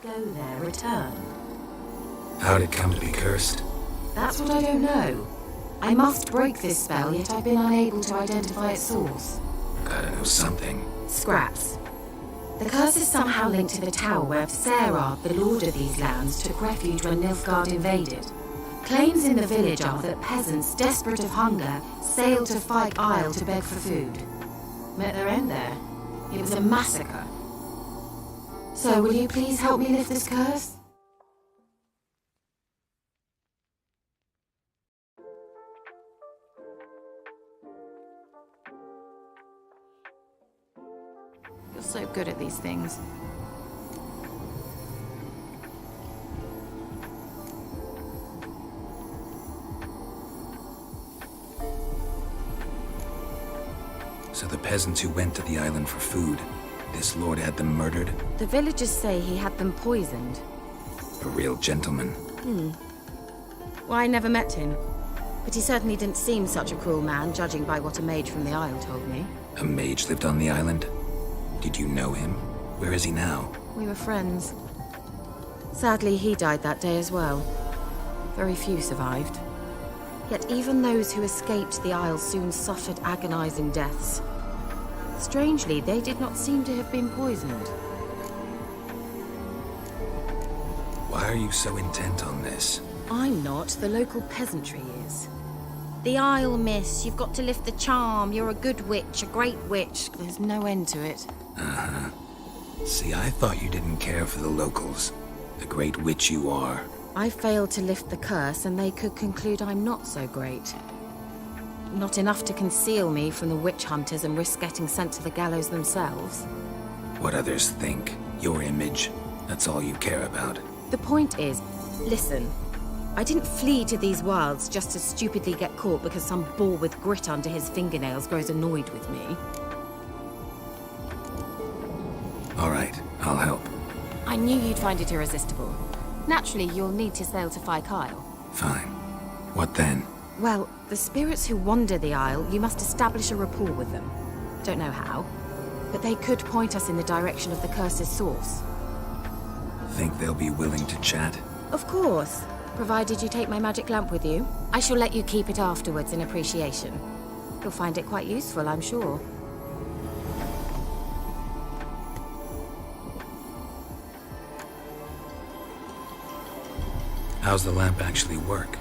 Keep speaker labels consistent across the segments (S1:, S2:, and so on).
S1: go there return?
S2: How'd it come to be cursed?
S1: That's what I don't know. I must break this spell, yet I've been unable to identify its source.
S2: Gotta know something.
S1: Scraps. The curse is somehow linked to the tower where Sarah, the lord of these lands, took refuge when Nilfgaard invaded. Claims in the village are that peasants, desperate of hunger, sailed to Fyke Isle to beg for food. Met their end there. It was a massacre. So, will you please help me lift this curse? You're so good at these things.
S2: So the peasants who went to the island for food, this lord had them murdered?
S1: The villagers say he had them poisoned.
S2: A real gentleman.
S1: Well, I never met him. But he certainly didn't seem such a cruel man, judging by what a mage from the Isle told me.
S2: A mage lived on the island? Did you know him? Where is he now?
S1: We were friends. Sadly, he died that day as well. Very few survived. Yet even those who escaped the Isle soon suffered agonizing deaths. Strangely, they did not seem to have been poisoned.
S2: Why are you so intent on this?
S1: I'm not, the local peasantry is. The Isle, miss, you've got to lift the charm. You're a good witch, a great witch. There's no end to it.
S2: Uh-huh. See, I thought you didn't care for the locals. The great witch you are.
S1: I failed to lift the curse, and they could conclude I'm not so great. Not enough to conceal me from the witch hunters and risk getting sent to the gallows themselves.
S2: What others think, your image, that's all you care about.
S1: The point is, listen, I didn't flee to these wilds just to stupidly get caught because some boar with grit under his fingernails grows annoyed with me.
S2: All right, I'll help.
S1: I knew you'd find it irresistible. Naturally, you'll need to sail to Fyke Isle.
S2: Fine. What then?
S1: Well, the spirits who wander the Isle, you must establish a rapport with them. Don't know how, but they could point us in the direction of the curse's source.
S2: Think they'll be willing to chat?
S1: Of course, provided you take my magic lamp with you. I shall let you keep it afterwards in appreciation. You'll find it quite useful, I'm sure.
S2: How's the lamp actually work?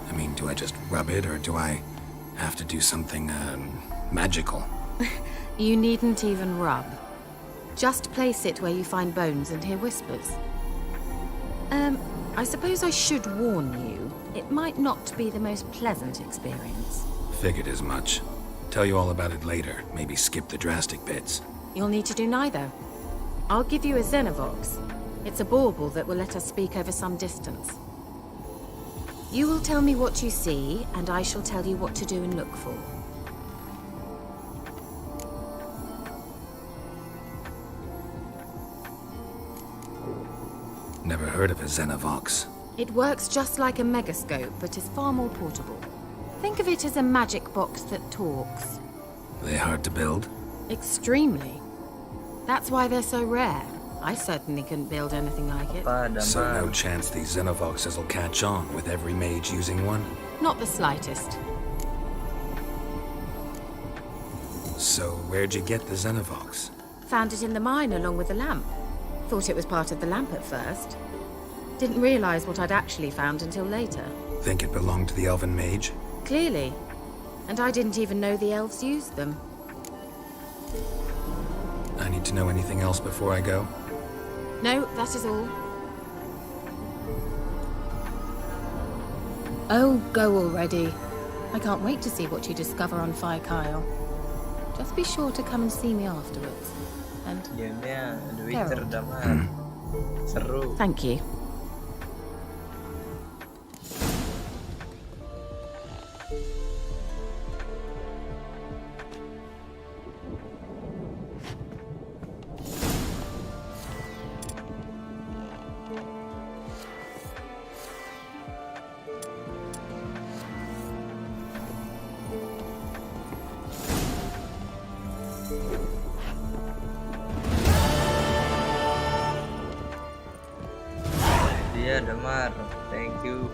S2: I mean, do I just rub it, or do I have to do something, magical?
S1: You needn't even rub. Just place it where you find bones and hear whispers. I suppose I should warn you. It might not be the most pleasant experience.
S2: Figured as much. Tell you all about it later. Maybe skip the drastic bits.
S1: You'll need to do neither. I'll give you a Xenovox. It's a bauble that will let us speak over some distance. You will tell me what you see, and I shall tell you what to do and look for.
S2: Never heard of a Xenovox.
S1: It works just like a megascope, but is far more portable. Think of it as a magic box that talks.
S2: Are they hard to build?
S1: Extremely. That's why they're so rare. I certainly couldn't build anything like it.
S2: So no chance these Xenovoxes will catch on with every mage using one?
S1: Not the slightest.
S2: So where'd you get the Xenovox?
S1: Found it in the mine along with the lamp. Thought it was part of the lamp at first. Didn't realize what I'd actually found until later.
S2: Think it belonged to the elven mage?
S1: Clearly. And I didn't even know the elves used them.
S2: I need to know anything else before I go?
S1: No, that is all. Oh, go already. I can't wait to see what you discover on Fyke Isle. Just be sure to come and see me afterwards. And
S3: The Witcher udah seru.
S1: thank you.
S3: Ya, Damar. Thank you.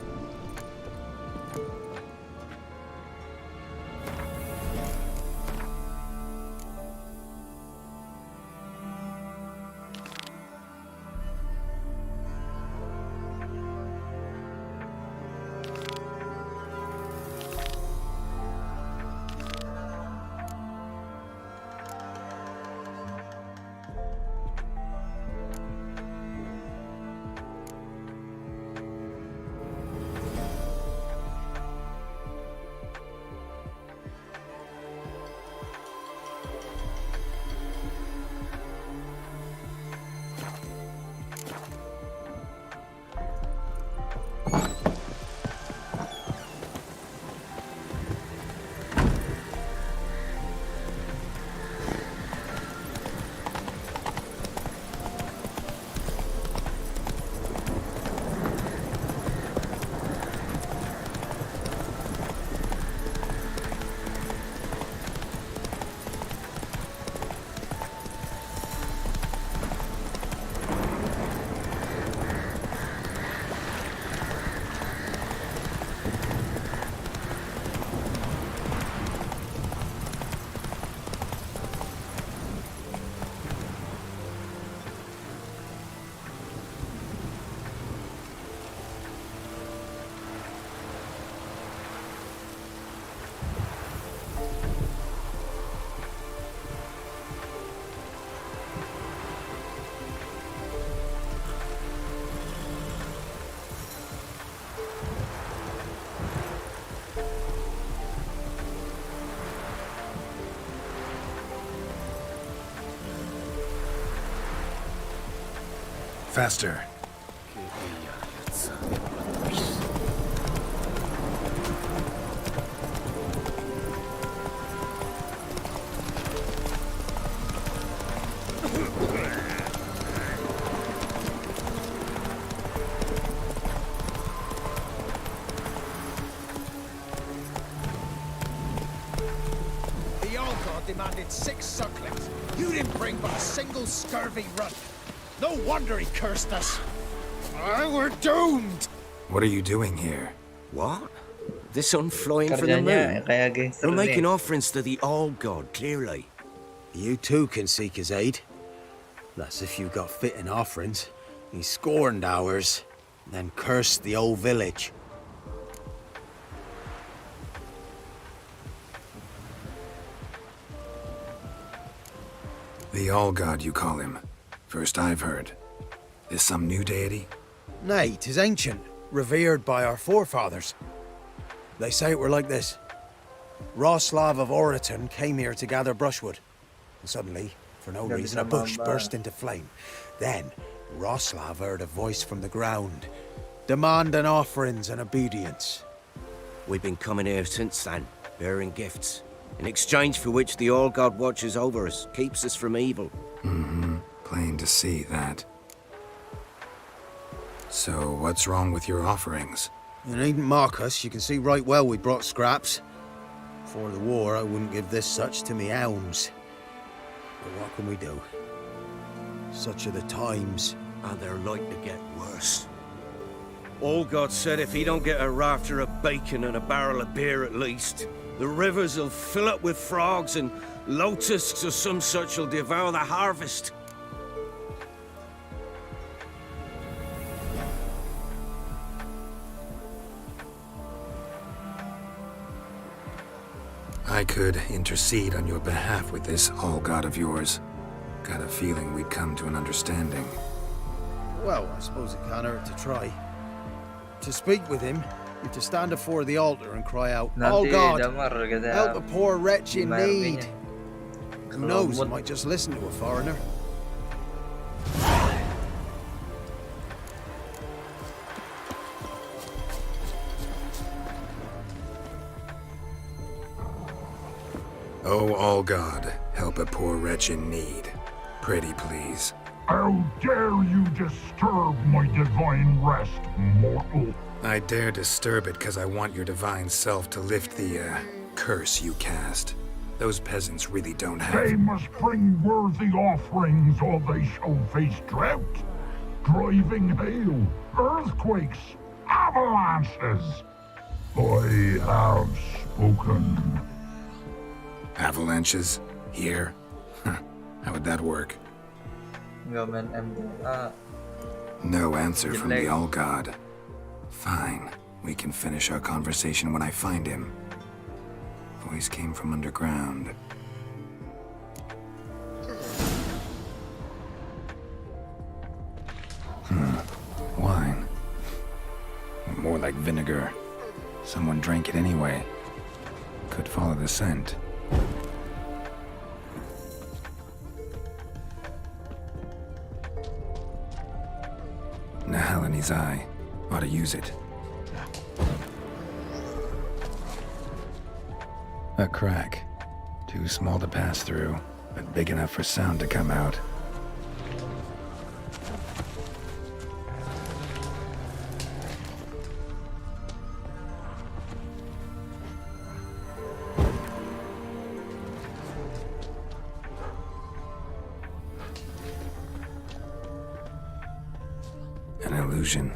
S2: Faster.
S4: The old god demanded 6 sucklings. You didn't bring but a single scurvy runt. No wonder he cursed us. We're doomed.
S2: What are you doing here?
S5: What? The sun flying from the
S3: Kerjanya
S5: moon?
S3: kayak gangster
S5: We're making
S3: nih.
S5: offerings to the old god, clearly.
S6: You too can seek his aid. That's if you got fitting offerings. He scorned ours, then cursed the old village.
S2: The All-God, you call him. First I've heard. Is some new deity?
S6: Nay, 'tis ancient, revered by our forefathers. They say it were like this. Roslav of Oriton came here to gather brushwood. And suddenly, for no
S3: Nggak
S6: reason, a
S3: bisa
S6: bush
S3: mamba.
S6: burst into flame. Then, Roslav heard a voice from the ground, demanding offerings and obedience.
S5: We've been coming here since then, bearing gifts, in exchange for which the old god watches over us, keeps us from evil.
S2: Plain to see that. So, what's wrong with your offerings?
S6: You needn't mock us, you can see right well we brought scraps. Before the war, I wouldn't give this such to me hounds. But what can we do? Such are the times.
S5: And they're like to get worse. Old god said if he don't get a rafter of bacon and a barrel of beer at least, the rivers will fill up with frogs and locusts or some such will devour the harvest.
S2: I could intercede on your behalf with this All-God of yours. Got a feeling we'd come to an understanding.
S6: Well, I suppose it can't hurt to try. To speak with him, you're to stand before the altar and cry out, "Oh
S3: Nanti
S6: God,
S3: Damar kita
S6: help a poor wretch in
S3: gimana
S6: need."
S3: artinya?
S6: Who knows, he might just listen to a foreigner.
S2: Oh, All-God, help a poor wretch in need. Pretty please.
S7: How dare you disturb my divine rest, mortal?
S2: I dare disturb it because I want your divine self to lift the, curse you cast. Those peasants really don't
S7: They
S2: have...
S7: must bring worthy offerings or they shall face drought. driving hail, earthquakes, avalanches. I have spoken.
S2: Avalanches? Here? How would that work?
S3: Enggak main MDA.
S2: No answer from the
S3: Jelek.
S2: All God. Fine. We can finish our conversation when I find him. Voice came from underground. Wine. More like vinegar. Someone drank it anyway. Could follow the scent. Nahal in his eye. Ought to use it. A crack. Too small to pass through, but big enough for sound to come out. An illusion.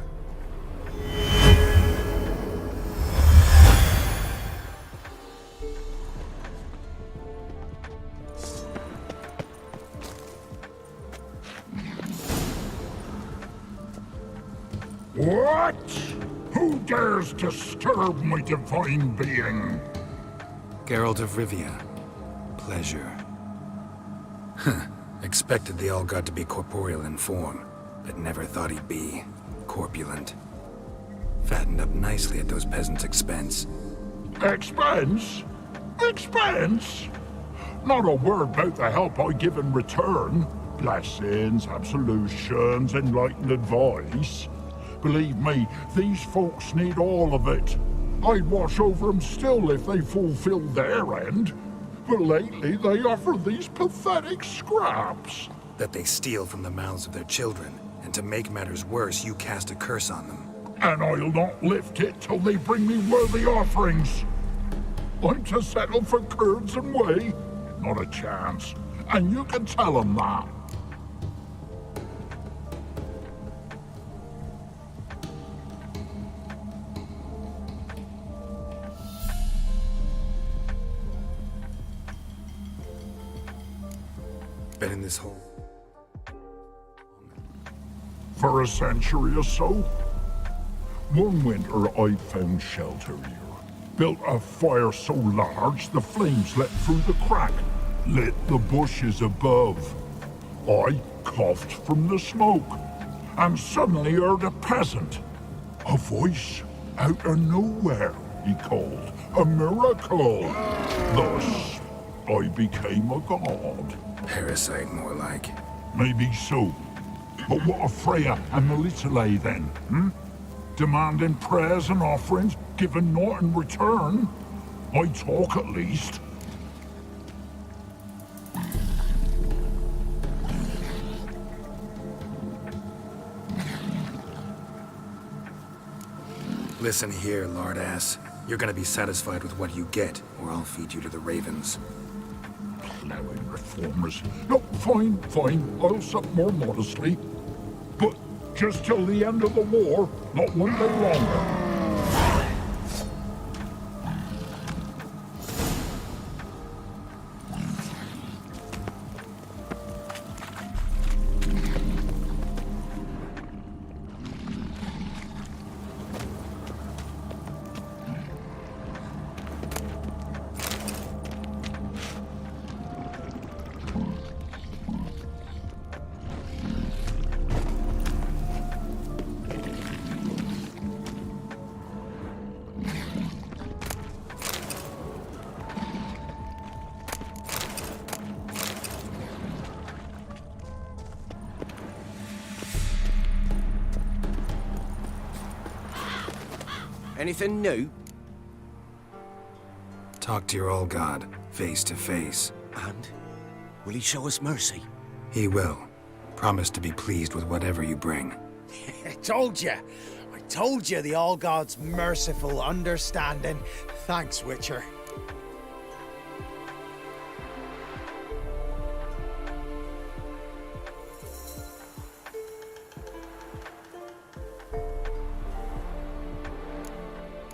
S7: What? Who dares disturb my divine being?
S2: Geralt of Rivia. Pleasure. Expected the All-God to be corporeal in form, but never thought he'd be corpulent. Fattened up nicely at those peasants' expense.
S7: Expense? Expense? Not a word about the help I give in return. Blessings, absolutions, enlightened advice. Believe me, these folks need all of it. I'd watch over them still if they fulfilled their end. But lately they offer these pathetic scraps.
S2: That they steal from the mouths of their children, and to make matters worse, you cast a curse on them.
S7: And I'll not lift it till they bring me worthy offerings. I'm to settle for curds and whey? Not a chance. And you can tell them that.
S2: Been in this hole
S7: For a century or so. One winter I found shelter here. Built a fire so large the flames let through the crack, lit the bushes above. I coughed from the smoke, and suddenly heard a peasant. A voice out of nowhere, he called. A miracle. Thus, I became a god.
S2: parasite, more like.
S7: Maybe so. But what of Freya and Melitele then, Demanding prayers and offerings, given naught in return? I talk at least.
S2: Listen here, lard-ass. You're gonna be satisfied with what you get, or I'll feed you to the ravens.
S7: Plowing reformers. No, fine, fine. I'll sup more modestly. But just till the end of the war, not one day longer.
S5: Anything new?
S2: Talk to your old god, face to face.
S5: And? Will he show us mercy?
S2: He will. Promise to be pleased with whatever you bring.
S8: I told you the All God's merciful, understanding. Thanks, Witcher.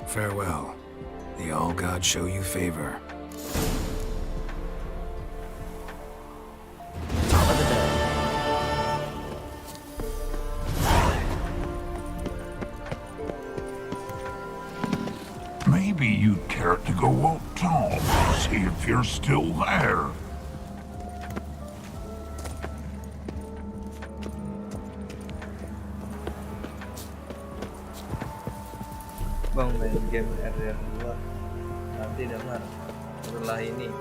S2: Farewell. The All-God show you favor.
S7: Maybe you'd care to go up top, see if you're still there.
S3: Bang main game area 2 nanti dengar setelah ini.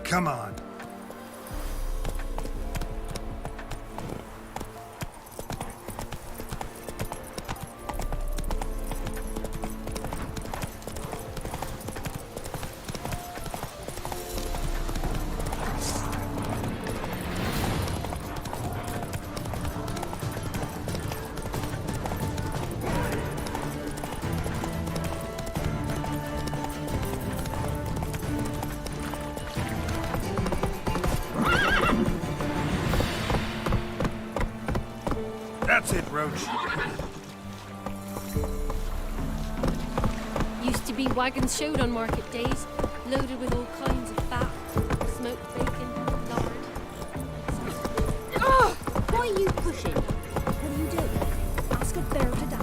S2: Come on. That's it, Roach.
S9: Used to be wagons showed on market days, loaded with all kinds of fat, smoked bacon, lard.
S10: Oh! Why are you pushing? What do you do? Ask a bear to die.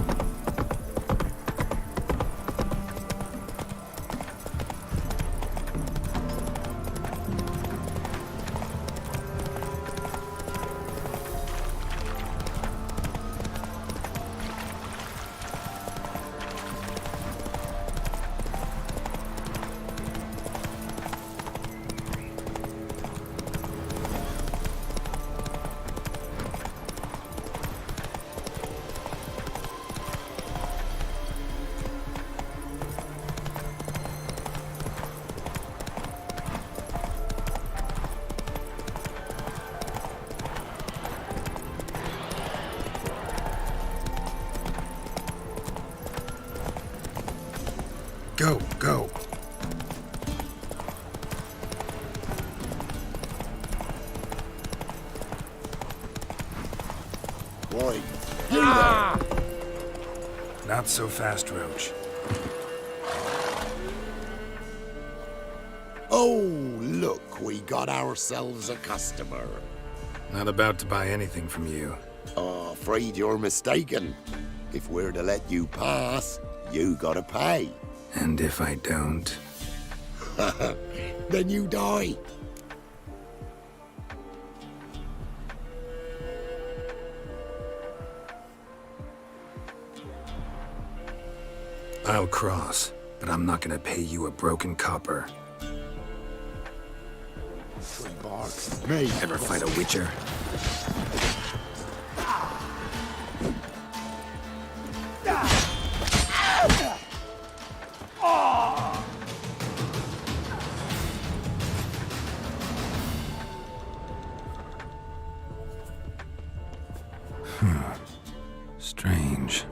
S2: Go, go.
S11: Boy,
S2: Not so fast, Roach.
S11: oh, look, we got ourselves a customer.
S2: Not about to buy anything from you.
S11: Afraid you're mistaken. If we're to let you pass, you gotta pay.
S2: And if I don't?
S11: Then you die.
S2: I'll cross, but I'm not gonna pay you a broken copper.
S11: Free bark. Me.
S2: Ever fight a witcher? Strange.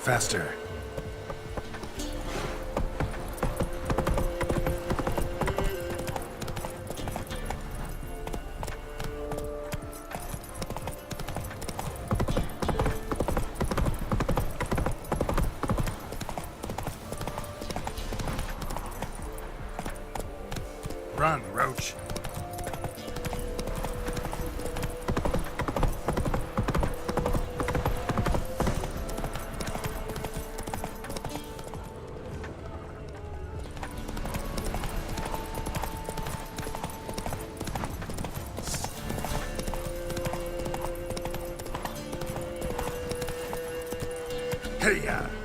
S2: Faster. Run, Roach.
S7: Hey-ya!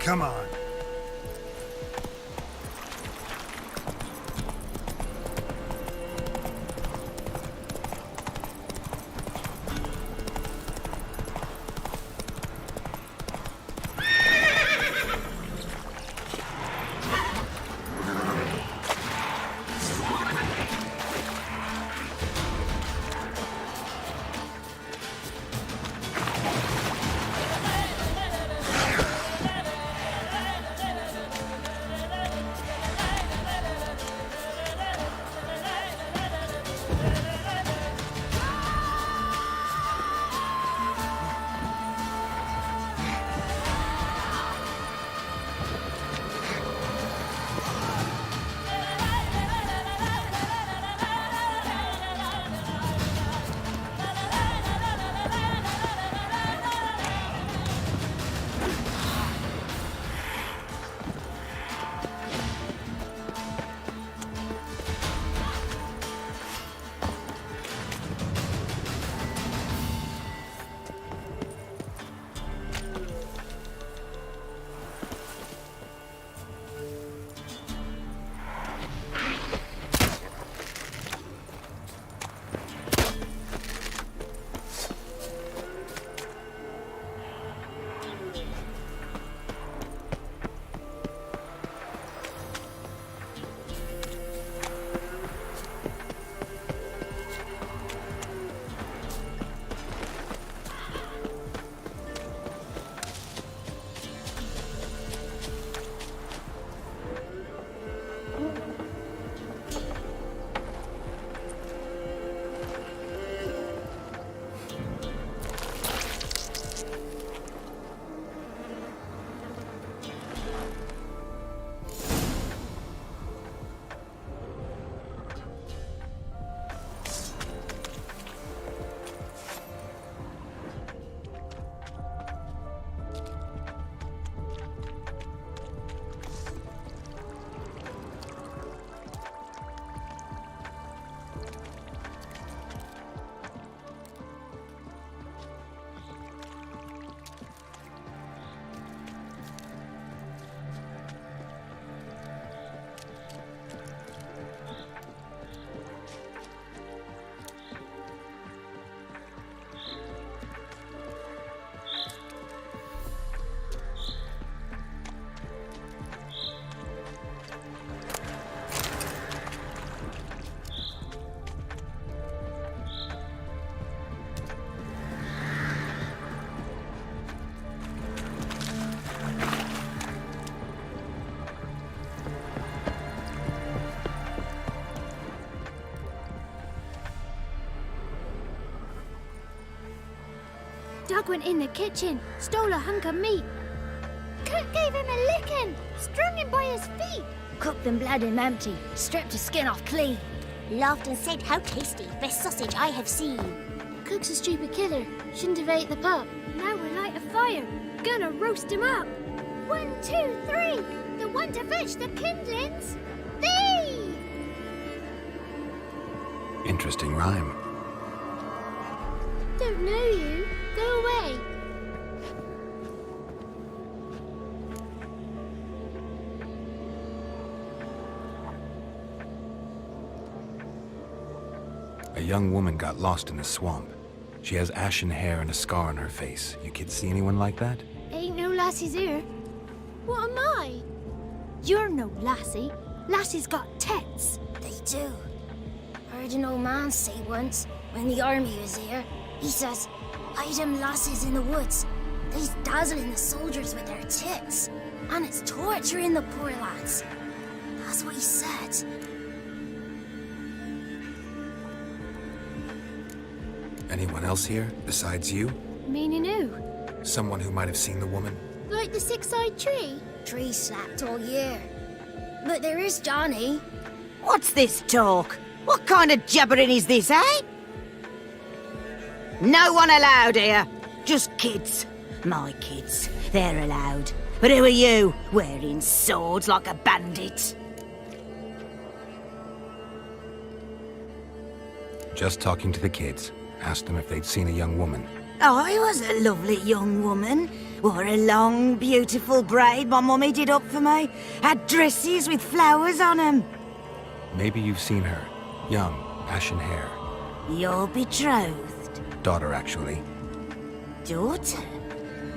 S4: Come on.
S10: Doug went in the kitchen, stole a hunk of meat. Cook gave him a licking, strung him by his feet. Cooked them blood and empty, stripped his skin off clean.
S12: Laughed and said, "How tasty, best sausage I have seen."
S10: Cook's a stupid killer, shouldn't have ate the pup. Now we'll light a fire, gonna roast him up. 1, 2, 3, the one to fetch the kindlings. Thee!
S2: Interesting rhyme.
S10: Don't know you. Go away.
S2: A young woman got lost in the swamp. She has ashen hair and a scar on her face. You kids see anyone like that?
S10: Ain't no lassies here. What am I? You're no lassie. Lassies got tits.
S12: They do. Heard an old man say once, when the army was here, he says, "Hide them lasses in the woods. They's dazzling the soldiers with their tits. And it's torturing the poor lads." That's what he said.
S2: Anyone else here, besides you?
S10: Meaning who?
S2: Someone who might have seen the woman?
S10: Like the six-eyed tree?
S12: Tree slapped all year. But there is Johnny.
S13: What's this talk? What kind of jabbering is this, eh? No one allowed here. Just kids. My kids. They're allowed. But who are you, wearing swords like a bandit?
S2: Just talking to the kids. Asked them if they'd seen a young woman.
S13: I was a lovely young woman. Wore a long, beautiful braid my mummy did up for me. Had dresses with flowers on them.
S2: Maybe you've seen her. Young, ashen hair.
S13: Your betrothed?
S2: Daughter, actually.
S13: Daughter?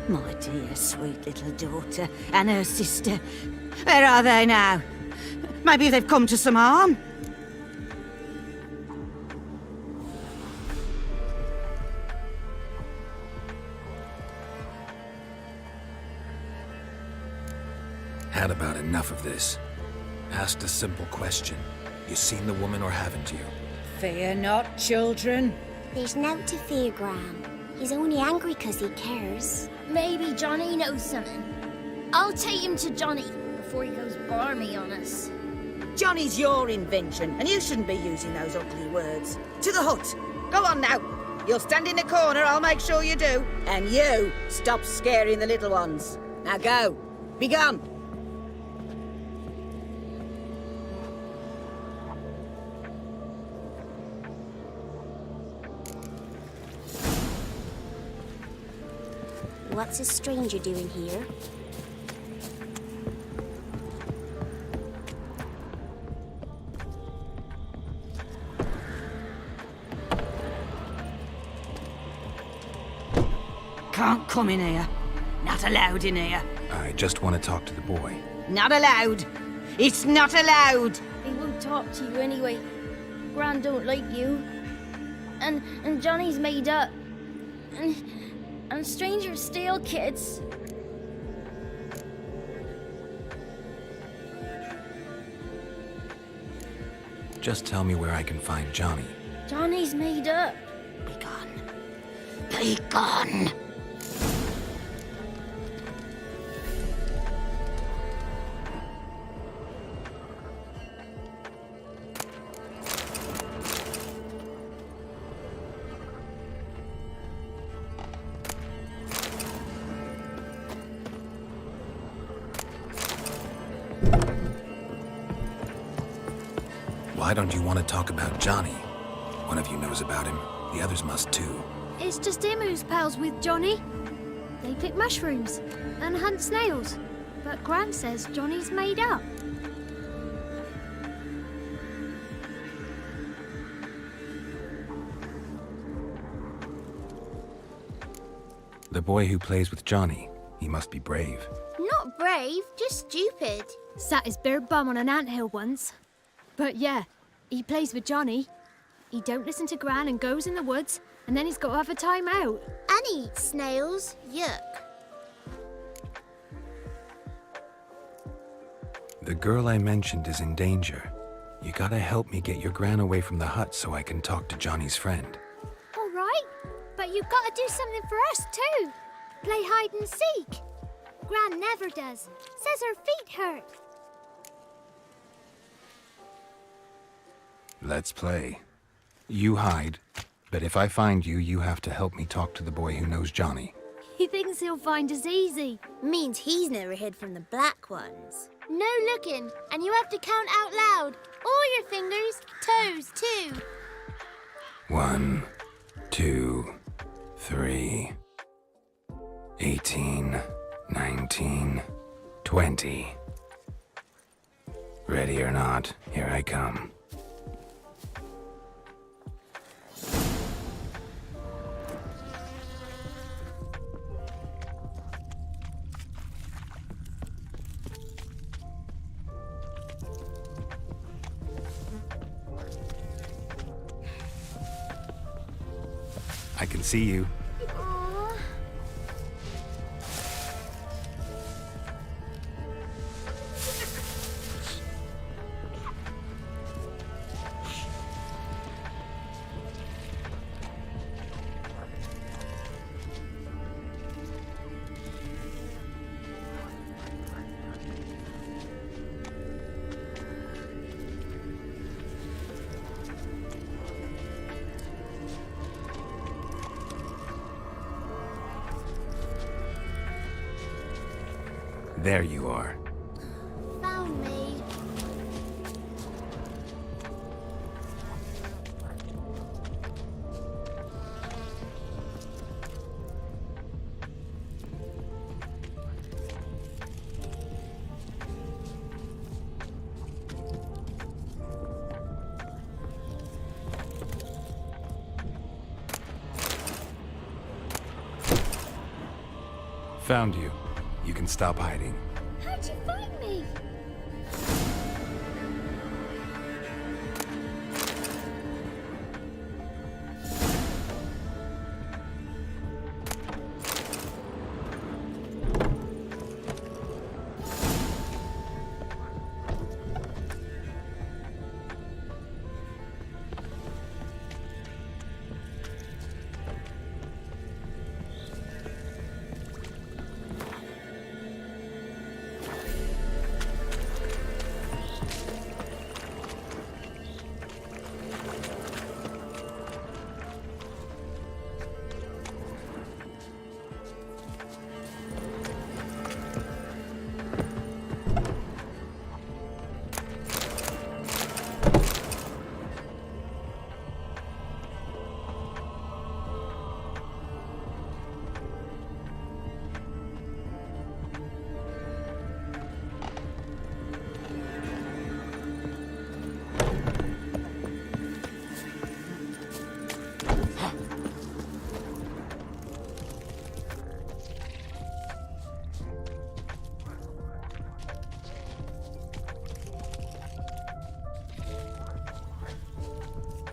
S13: My dear, sweet little daughter. And her sister. Where are they now? Maybe they've come to some harm?
S2: Had about enough of this. Asked a simple question. You seen the woman or haven't you?
S13: Fear not, children.
S12: There's nought to fear, Gran. He's only angry 'cause he cares. Maybe Johnny knows something. I'll take him to Johnny before he goes barmy on us.
S13: Johnny's your invention, and you shouldn't be using those ugly words. To the hut. Go on now. You'll stand in the corner, I'll make sure you do. And you, stop scaring the little ones. Now go. Be gone.
S12: What's a stranger doing here?
S13: Can't come in here. Not allowed in here.
S2: I just want to talk to the boy.
S13: Not allowed. It's not allowed.
S12: He won't talk to you anyway. Gran don't like you. And Johnny's made up. And strangers steal kids.
S2: Just tell me where I can find Johnny.
S12: Johnny's made up.
S13: Be gone. Be gone.
S2: Why don't you want to talk about Johnny? One of you knows about him. The others must too.
S10: It's just him who's pals with Johnny. They pick mushrooms and hunt snails. But Gran says Johnny's made up.
S2: The boy who plays with Johnny. He must be brave.
S12: Not brave, just stupid.
S10: Sat his bare bum on an anthill once. But yeah, he plays with Johnny. He don't listen to Gran and goes in the woods, and then he's got to have a time out.
S12: And he eats snails. Yuck.
S2: The girl I mentioned is in danger. You gotta help me get your Gran away from the hut so I can talk to Johnny's friend.
S10: All right, but But you gotta do something for us too. Play hide and seek. Gran never does. Says her feet hurt.
S2: Let's play. You hide, but if I find you, you have to help me talk to the boy who knows Johnny.
S10: He thinks he'll find us easy.
S12: Means he's never hid from the black ones.
S10: No looking, and you have to count out loud. All your fingers, toes too.
S2: 1, 2, 3, 18, 19, 20. Ready or not, here I come. I can see you. There you are.
S10: Found me.
S2: Found you. You can stop hiding.
S10: How'd you find me?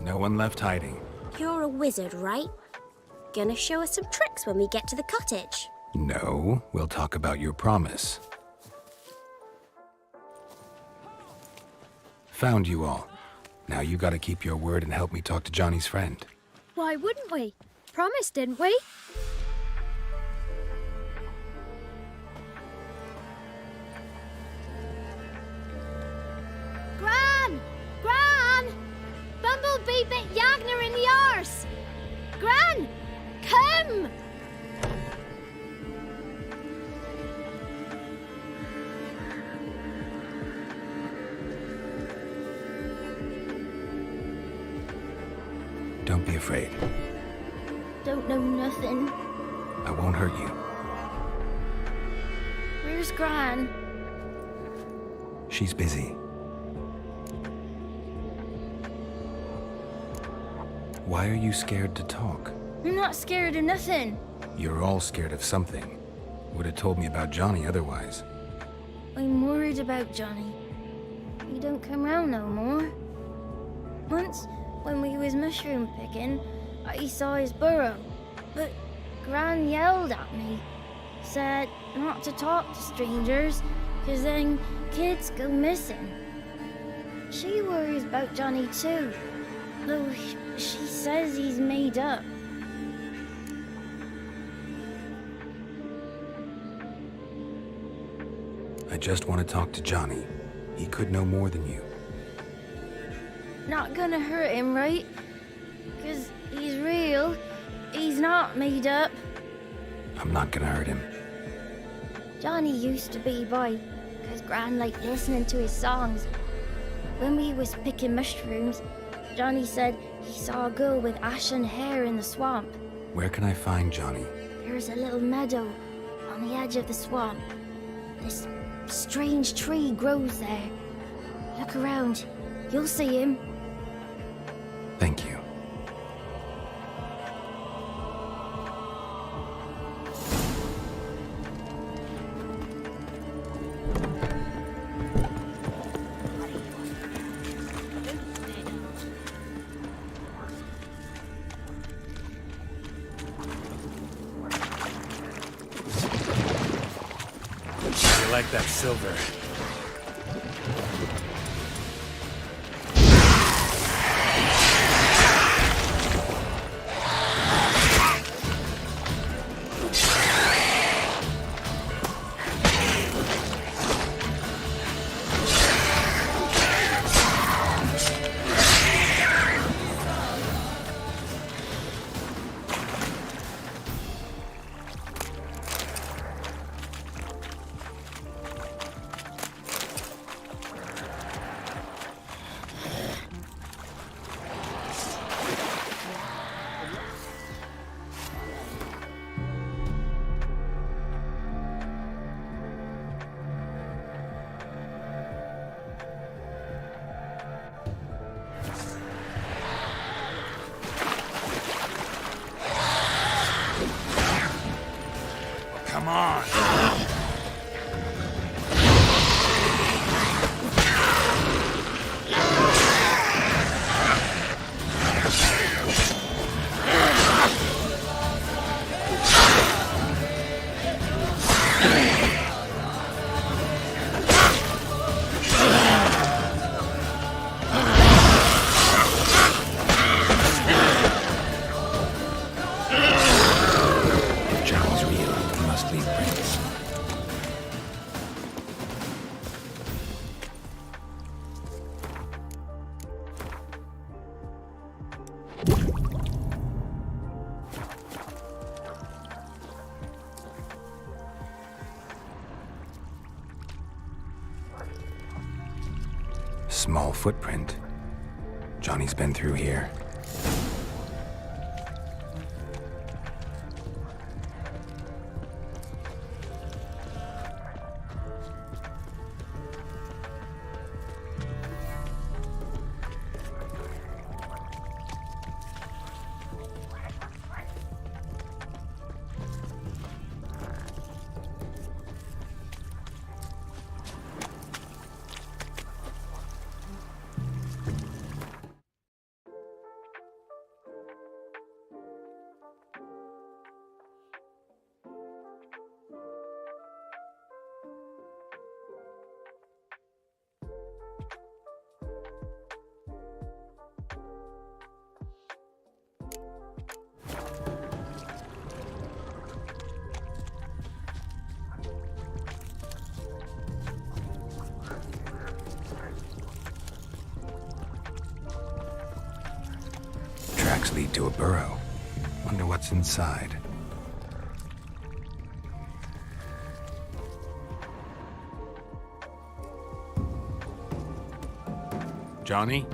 S2: No one left hiding.
S12: You're a wizard, right? Gonna show us some tricks when we get to the cottage.
S2: No, we'll talk about your promise. Found you all. Now you gotta keep your word and help me talk to Johnny's friend.
S10: Why wouldn't we? Promised, didn't we? Gran! Gran! Bumblebee bit Yagner in the arse! Gran! Come!
S2: Don't be afraid.
S10: Don't know nothing.
S2: I won't hurt you.
S10: Where's Gran?
S2: She's busy. Why are you scared to talk?
S10: I'm not scared of nothing.
S2: You're all scared of something. Would have told me about Johnny otherwise.
S10: I'm worried about Johnny. He don't come round no more. Once, when we was mushroom picking, I saw his burrow. But Gran yelled at me. Said not to talk to strangers, 'cause then kids go missing. She worries about Johnny too, though she says he's made up.
S2: I just want to talk to Johnny. He could know more than you.
S10: Not gonna hurt him, right? 'Cause he's real. He's not made up.
S2: I'm not gonna hurt him.
S10: Johnny used to be by, 'cause Gran liked listening to his songs. When we was picking mushrooms, Johnny said he saw a girl with ashen hair in the swamp.
S2: Where can I find Johnny?
S10: There's a little meadow on the edge of the swamp. This strange tree grows there. Look around. You'll see him.
S2: Thank you. I like that silver.
S4: Come on.
S2: Small footprint. Johnny's been through here. Tracks lead to a burrow. Wonder what's inside. Johnny?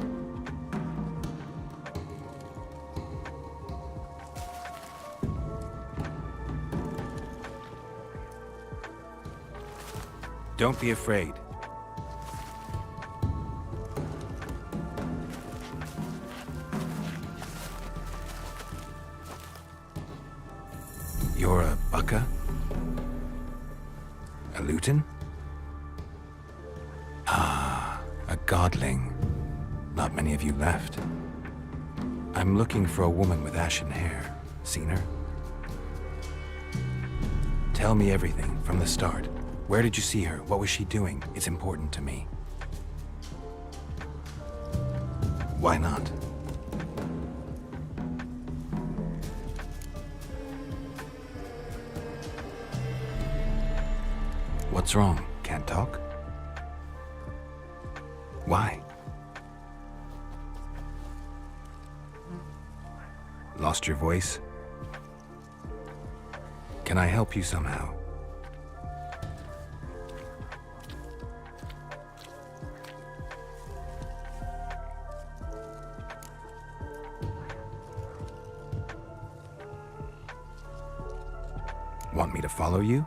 S2: Don't be afraid. You're a Bucka? A Luton? Ah, a godling. Not many of you left. I'm looking for a woman with ashen hair. Seen her? Tell me everything from the start. Where did you see her? What was she doing? It's important to me. Why not? What's wrong? can't talk? Why? Lost your voice? Can I help you somehow? Want me to follow you?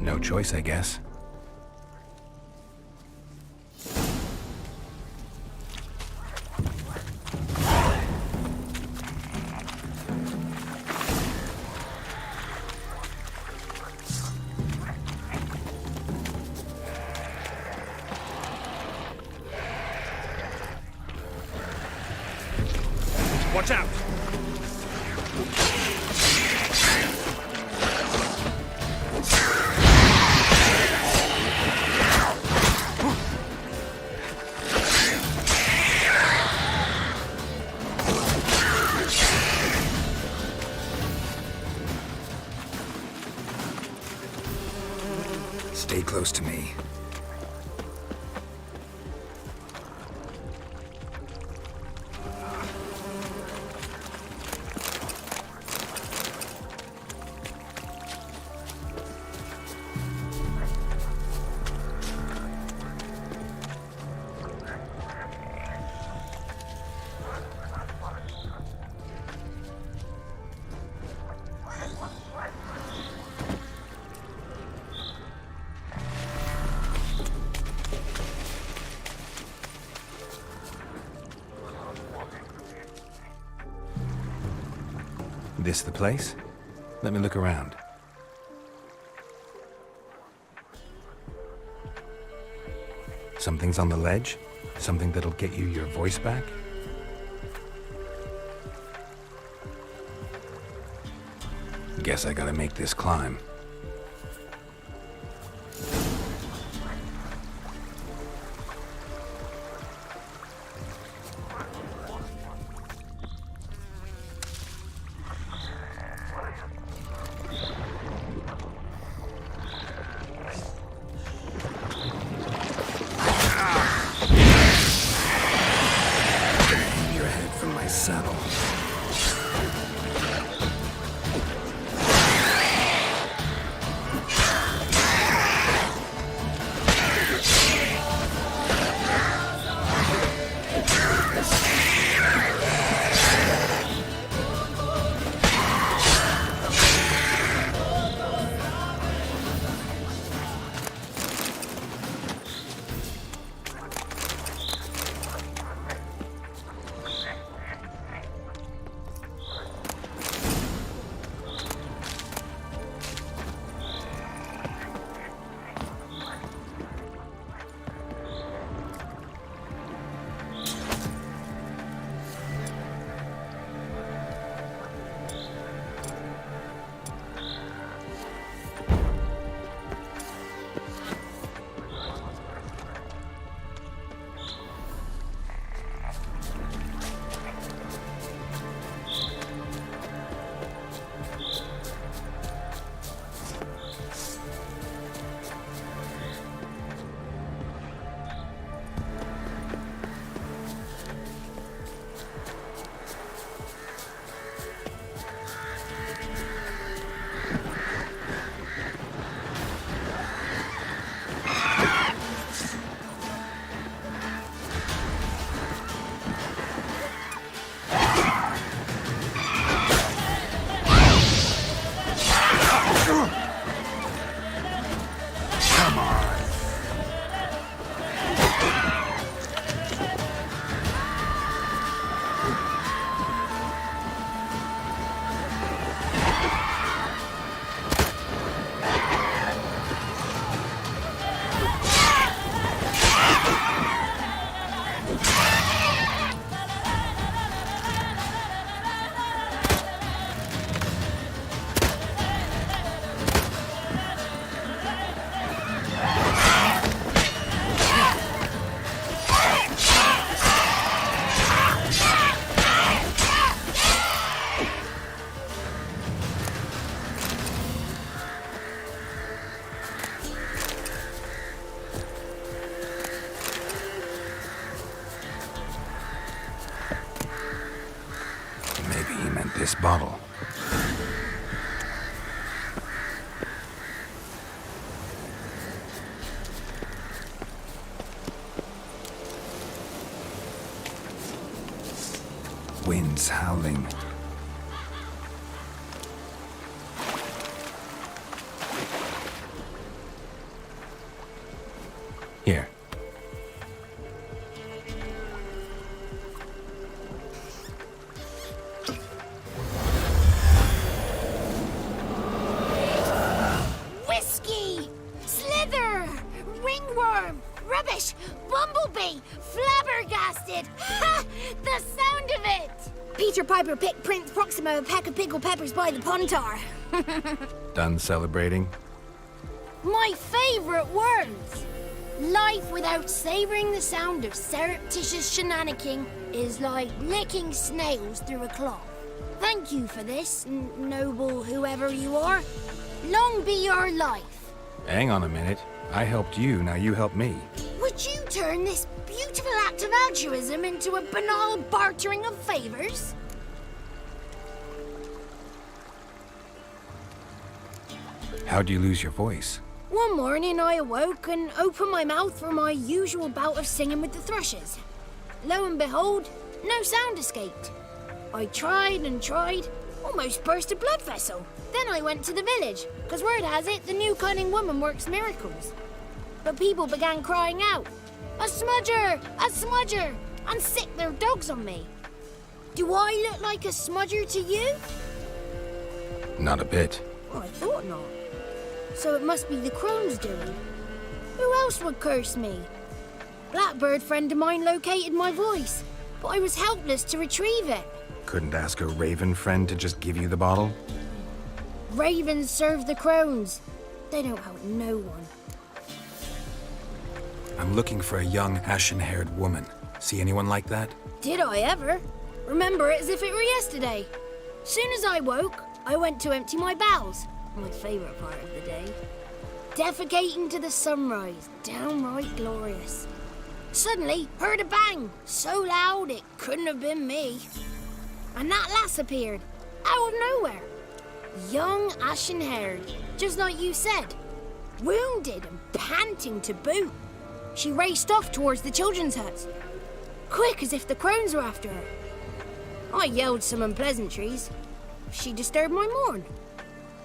S2: No choice, I guess.
S5: Watch out!
S2: Stay close to me. This the place? Let me look around. Something's on the ledge? Something that'll get you your voice back? Guess I gotta make this climb. Saddle. meant this bottle. Winds howling. Here.
S12: Whiskey! Slither! Ringworm! Rubbish! Bumblebee! Flabbergasted! Ha! The sound of it! Peter Piper picked Prince Proximo a pack of pickled peppers by the pontar.
S2: Done celebrating?
S12: My favourite words! Life without savouring the sound of surreptitious shenanigans is like licking snails through a cloth. Thank you for this, noble whoever you are. Long be your life.
S2: Hang on a minute. I helped you, now you help me.
S12: Would you turn this beautiful act of altruism into a banal bartering of favours?
S2: How'd you lose your voice?
S12: One morning I awoke and opened my mouth for my usual bout of singing with the thrushes. Lo and behold, no sound escaped. I tried and tried, almost burst a blood vessel. Then I went to the village, because word has it the new cunning woman works miracles. But people began crying out, "A smudger! A smudger!" and sick their dogs on me. Do I look like a smudger to you?
S2: Not a bit.
S12: Oh, I thought not. So it must be the crone's doing. Who else would curse me? Blackbird friend of mine located my voice, but I was helpless to retrieve it.
S2: Couldn't ask a raven friend to just give you the bottle?
S12: Ravens serve the crones. They don't help no one.
S2: I'm looking for a young, ashen-haired woman. See anyone like that?
S12: Did I ever? Remember it as if it were yesterday. Soon as I woke, I went to empty my bowels. My favourite part of the day. Defecating to the sunrise, downright glorious. Suddenly, heard a bang, so loud it couldn't have been me. And that lass appeared, out of nowhere. Young, ashen-haired, just like you said. Wounded and panting to boot. She raced off towards the children's huts, quick as if the crones were after her. I yelled some unpleasantries. She disturbed my morn.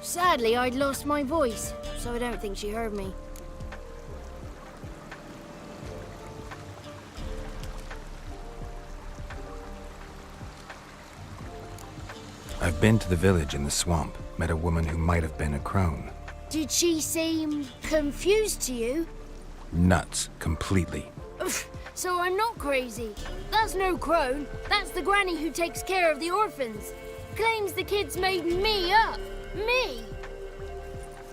S12: Sadly, I'd lost my voice, so I don't think she heard me.
S2: I've been to the village in the swamp, met a woman who might have been a crone.
S12: Did she seem confused to you?
S2: Nuts, completely.
S12: So I'm not crazy. That's no crone. That's the granny who takes care of the orphans. Claims the kids made me up. Me!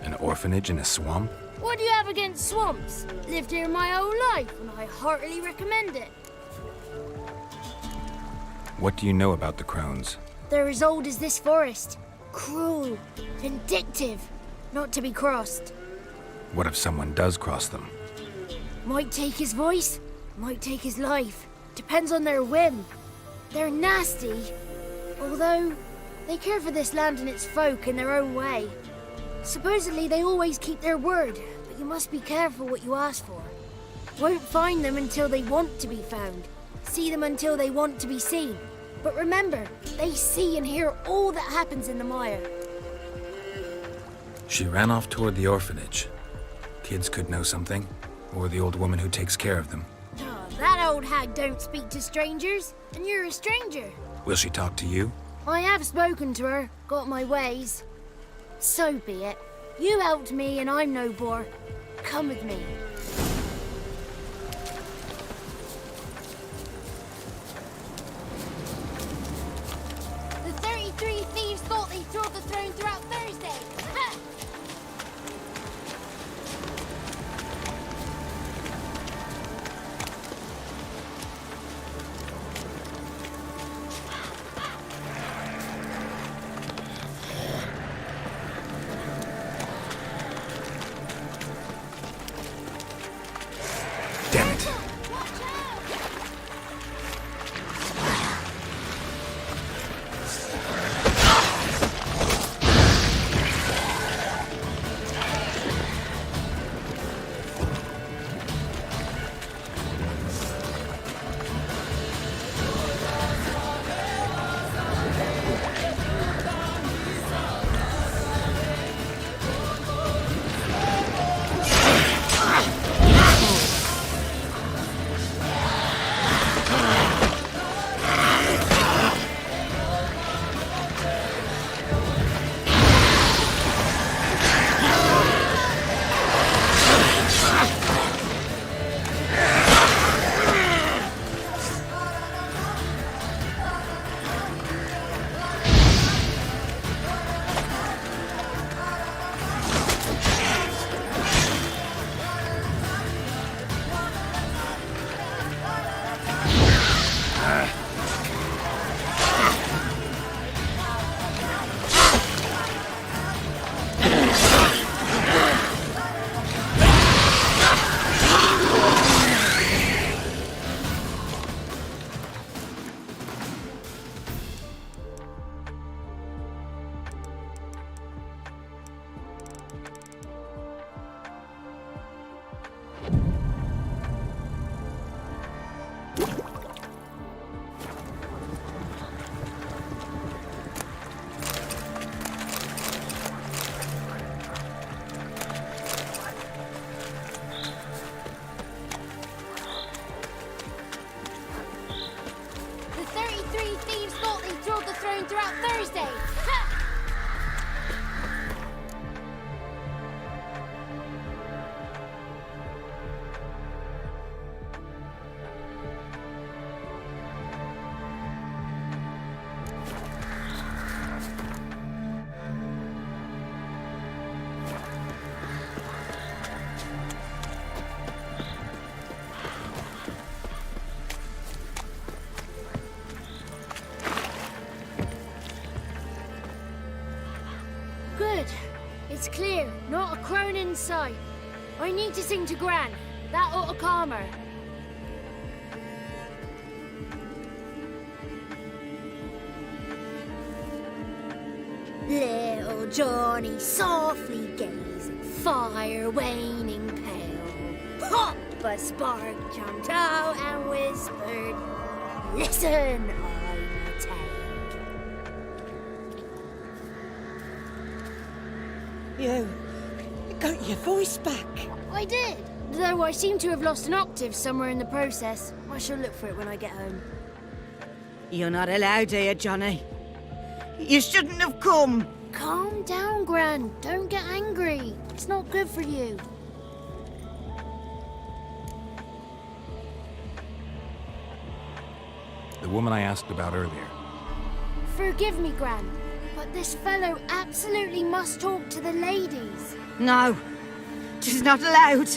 S2: An orphanage in a swamp?
S12: What do you have against swamps? Lived here my whole life, and I heartily recommend it.
S2: What do you know about the crones?
S12: They're as old as this forest. Cruel, vindictive, not to be crossed.
S2: What if someone does cross them?
S12: Might take his voice, might take his life. Depends on their whim. They're nasty, although they care for this land and its folk in their own way. Supposedly they always keep their word, but you must be careful what you ask for. Won't find them until they want to be found. See them until they want to be seen. But remember, they see and hear all that happens in the mire.
S2: She ran off toward the orphanage. Kids could know something, or the old woman who takes care of them.
S12: Oh, that old hag don't speak to strangers, and you're a stranger.
S2: Will she talk to you?
S12: I have spoken to her, got my ways. So be it. You helped me and I'm no bore. Come with me. The 33 thieves thought they stole the throne throughout Thursday. Ha!
S10: It's clear, not a crone in sight. I need to sing to Gran. That ought to calm her. Little Johnny softly gazing, fire waning pale. Pop! A spark jumped out and whispered, "Listen, I'm a tale."
S13: You got your voice back.
S10: I did, though I seem to have lost an octave somewhere in the process. I shall look for it when I get home.
S13: You're not allowed here, Johnny. You shouldn't have come.
S10: Calm down, Gran. Don't get angry. It's not good for you.
S2: The woman I asked about earlier.
S10: Forgive me, Gran, but this fellow absolutely must talk to the ladies.
S13: No, she's not allowed.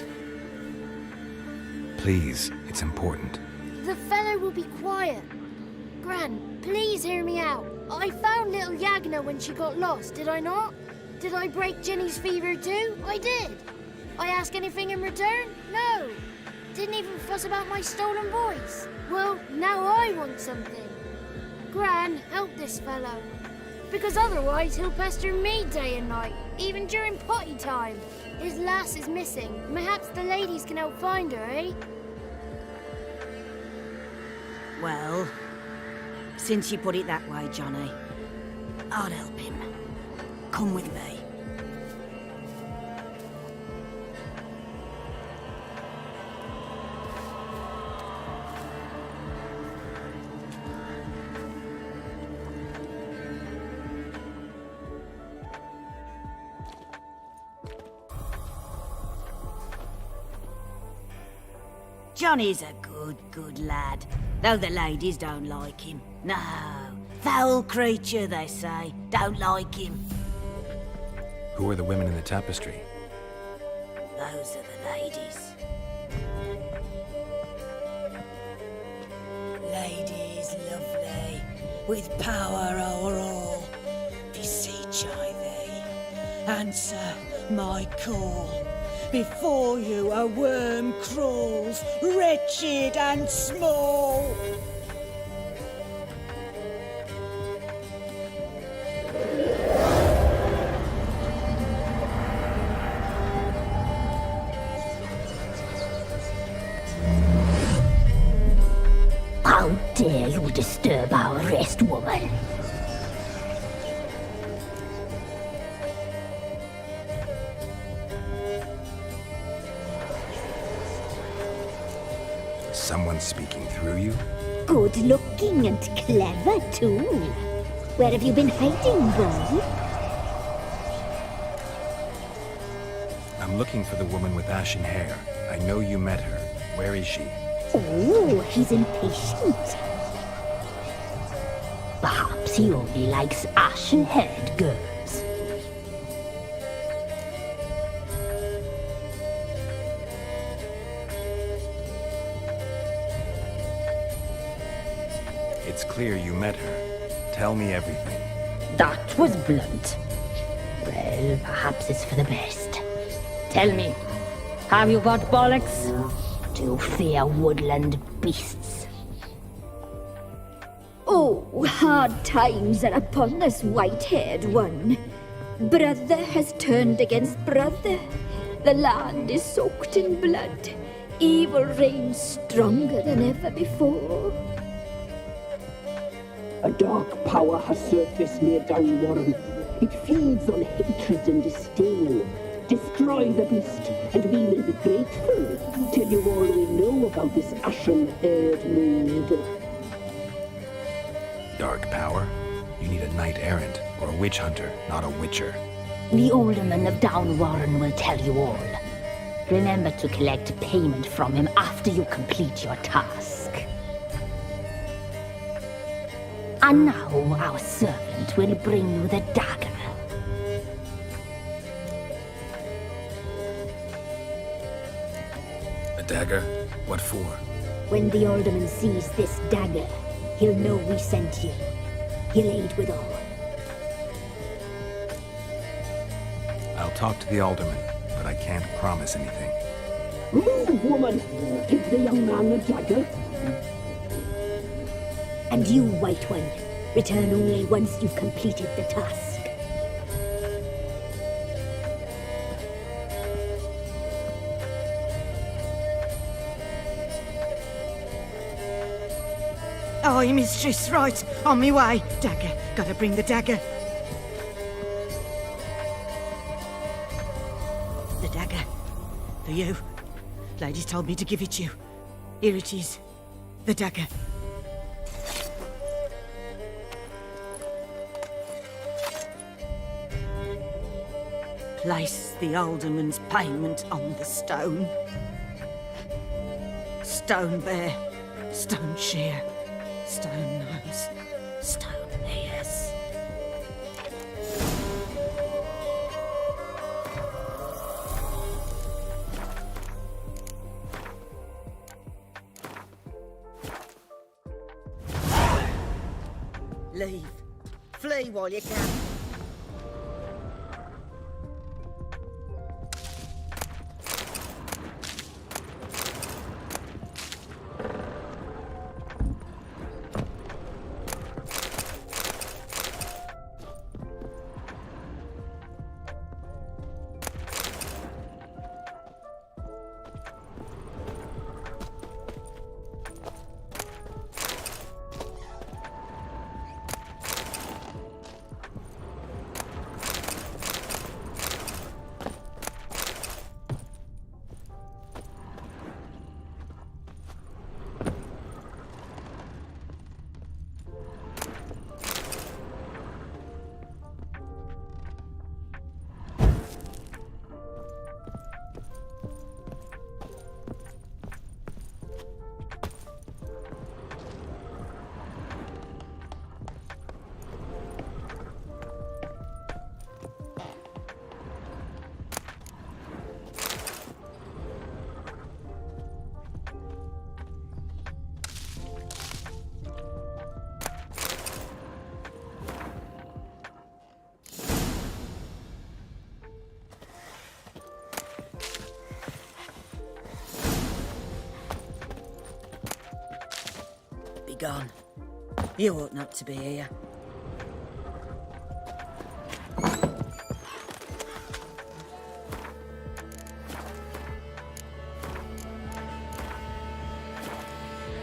S2: Please, it's important.
S10: The fellow will be quiet. Gran, please hear me out. I found little Yagna when she got lost, did I not? Did I break Ginny's fever too? I did. I ask anything in return? No. Didn't even fuss about my stolen voice. Well, now I want something. Gran, help this fellow. Because otherwise he'll pester me day and night, even during potty time. His lass is missing. Perhaps the ladies can help find her, eh?
S13: Well, since you put it that way, Johnny, I'll help him. Come with me. Johnny's a good lad, though the ladies don't like him. No, foul creature, they say. Don't like him.
S2: Who are the women in the tapestry?
S13: Those are the ladies. Ladies lovely, with power o'er all. Beseech I thee, answer my call. Before you a worm crawls, wretched and small.
S14: How dare you disturb our rest, woman?
S2: Someone speaking through you?
S14: Good looking and clever, too. Where have you been hiding, boy?
S2: I'm looking for the woman with ashen hair. I know you met her. Where is she?
S14: Oh, he's impatient. Perhaps he only likes ashen-haired girls.
S2: It's clear you met her. Tell me everything.
S14: That was blunt. Well, perhaps it's for the best. Tell me, have you got bollocks? Do you fear woodland beasts?
S15: Oh, hard times are upon us, white-haired one. Brother has turned against brother. The land is soaked in blood. Evil reigns stronger than ever before.
S16: A dark power has surfaced near Downwarren. It feeds on hatred and disdain. Destroy the beast, and we will be grateful. Tell you all we know about this ashen-haired maid.
S2: Dark power? You need a knight-errant or a witch hunter, not a witcher.
S14: The alderman of Downwarren will tell you all. Remember to collect payment from him after you complete your task. And now our servant will bring you the dagger.
S2: A dagger? What for?
S15: When the alderman sees this dagger, he'll know we sent you. He'll aid with all.
S2: I'll talk to the alderman, but I can't promise anything.
S16: Move, woman! Give the young man the dagger.
S15: And you, White One, return only once you've completed the task.
S13: Aye, mistress, right. On me way. Dagger. Gotta bring the dagger. The dagger. For you. Lady told me to give it you. Here it is. The dagger. Place the alderman's payment on the stone. Stone bear. Stone shear. Stone nose, stone ears. Leave. Flee while you can. Be gone. You ought not to be here.